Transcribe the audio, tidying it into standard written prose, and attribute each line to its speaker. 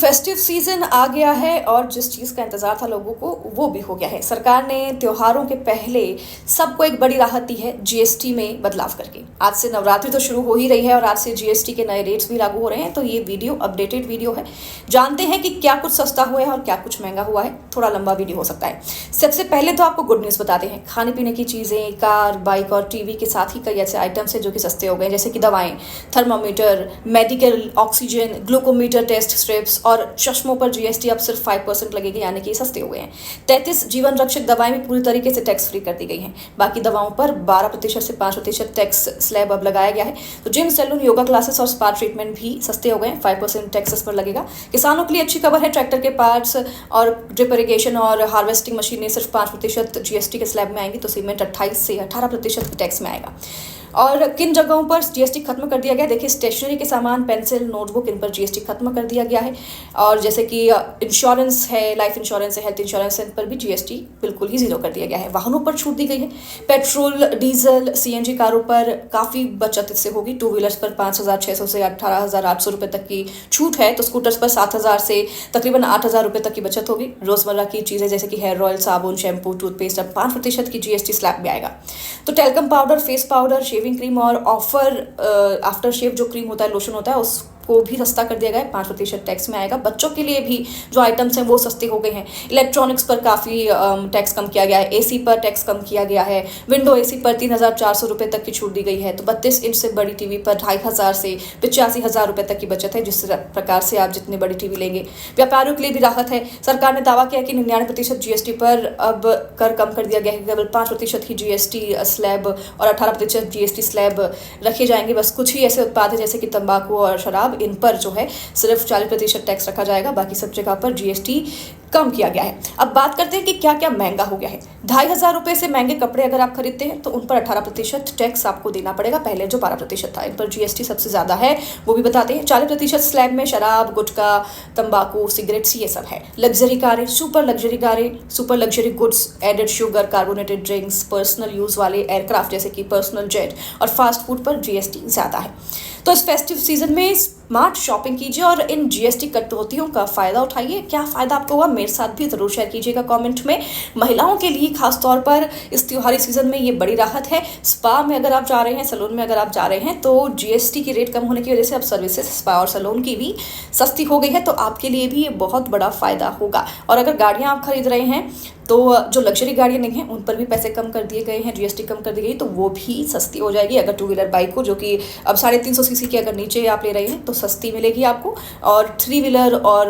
Speaker 1: Festive season आ गया है और जिस चीज़ का इंतज़ार था लोगों को वो भी हो गया है। सरकार ने त्योहारों के पहले सबको एक बड़ी राहत दी है जीएसटी में बदलाव करके। आज से नवरात्रि तो शुरू हो ही रही है और आज से जीएसटी के नए रेट्स भी लागू हो रहे हैं। तो ये वीडियो अपडेटेड वीडियो है। जानते हैं कि क्या कुछ सस्ता हुआ है और क्या कुछ महंगा हुआ है। थोड़ा लंबा वीडियो हो सकता है। सबसे पहले तो आपको गुड न्यूज़ बताते हैं। खाने पीने की चीज़ें, कार, बाइक और टीवी के साथ ही कई ऐसे आइटम्स हैं जो कि सस्ते हो गए, जैसे कि दवाएं, thermometer, medical oxygen, glucometer test strips और चश्मों पर जीएसटी अब सिर्फ 5% लगेगी, यानी कि सस्ते हो गए हैं। 33 जीवन रक्षक दवाएं भी पूरी तरीके से टैक्स फ्री कर दी गई हैं। बाकी दवाओं पर 12% से 5% टैक्स स्लैब अब लगाया गया है। तो जिम, सैलून, योगा क्लासेस और स्पा ट्रीटमेंट भी सस्ते हो गए हैं। 5% टैक्सेस पर लगेगा। किसानों के लिए अच्छी खबर है। ट्रैक्टर के पार्ट्स और ड्रिप इरिगेशन और हार्वेस्टिंग मशीनें सिर्फ 5% जीएसटी के स्लैब में आएंगी। तो सीमेंट 28 से 18% टैक्स में आएगा। और किन जगहों पर जीएसटी खत्म कर दिया गया, देखिए स्टेशनरी के सामान, पेंसिल, नोटबुक, इन पर जीएसटी खत्म कर दिया गया है। और जैसे कि इंश्योरेंस है, लाइफ इंश्योरेंस है, हेल्थ इंश्योरेंस है, इन पर भी जीएसटी बिल्कुल ही जीरो कर दिया गया है। वाहनों पर छूट दी गई है। पेट्रोल, डीजल, सीएनजी कारों पर काफ़ी बचत इससे होगी। टू व्हीलर्स पर 5,600 से 18,800 रुपये तक की छूट है। तो स्कूटर्स पर 7,000 से तकरीबन 8,000 रुपये तक की बचत होगी। रोज़मर्रा की चीज़ें जैसे कि हेयर ऑयल, साबुन, शैम्पू, टूथपेस्ट अब 5% की जीएसटी स्लैब में आएगा। तो talcum powder, face powder, shaving cream और आफ्टर शेव जो क्रीम होता है, लोशन होता है, उसको भी सस्ता कर दिया गया है। 5% टैक्स में आएगा। बच्चों के लिए भी जो आइटम्स हैं वो सस्ते हो गए हैं। इलेक्ट्रॉनिक्स पर काफ़ी टैक्स कम किया गया है। एसी पर टैक्स कम किया गया है। विंडो एसी पर 3,400 रुपये तक की छूट दी गई है। तो 32 इंच से बड़ी टीवी पर 2,500 से 85,000 रुपये तक की बचत है। जिस प्रकार से आप जितनी बड़ी टीवी लेंगे। व्यापारियों के लिए भी राहत है। सरकार ने दावा किया कि 99% जीएसटी पर अब कर कम कर दिया गया है। केवल 5% ही जीएसटी स्लैब और 18% जीएसटी स्लैब रखे जाएंगे। बस कुछ ही ऐसे उत्पाद हैं जैसे कि तंबाकू और शराब, इन पर जो है सिर्फ 40% टैक्स रखा जाएगा। बाकी सब जगह पर जीएसटी कम किया गया है। अब बात करते हैं कि क्या क्या महंगा हो गया है। 2,500 रुपये से महंगे कपड़े अगर आप खरीदते हैं तो उन पर 18% टैक्स आपको देना पड़ेगा। पहले जो 12% था, इन पर जीएसटी सबसे ज़्यादा है, वो भी बताते हैं। 40% स्लैब में शराब, गुटखा, तंबाकू, सिगरेट्स, ये सब है। लग्जरी कारें, super luxury goods, added sugar, carbonated drinks, personal use वाले एयरक्राफ्ट जैसे कि पर्सनल जेट और फास्ट फूड पर जीएसटी ज़्यादा है। तो इस फेस्टिव सीजन में स्मार्ट शॉपिंग कीजिए और इन जीएसटी कटौतियों का फ़ायदा उठाइए। क्या फ़ायदा आपको हुआ, मेरे साथ भी ज़रूर शेयर कीजिएगा कमेंट में। महिलाओं के लिए खास तौर पर इस त्योहारी सीजन में ये बड़ी राहत है। स्पा में अगर आप जा रहे हैं, सैलून में अगर आप जा रहे हैं, तो जीएसटी की रेट कम होने की वजह से अब सर्विसेज स्पा और सैलून की भी सस्ती हो गई है। तो आपके लिए भी ये बहुत बड़ा फ़ायदा होगा। और अगर गाड़ियाँ आप खरीद रहे हैं तो जो लग्जरी गाड़ियाँ नहीं हैं उन पर भी पैसे कम कर दिए गए हैं, जीएसटी कम कर दी गई, तो वो भी सस्ती हो जाएगी। अगर टू व्हीलर बाइक को, जो कि अब 350 सीसी के अगर नीचे आप ले रहे हैं, तो सस्ती मिलेगी आपको। और थ्री व्हीलर और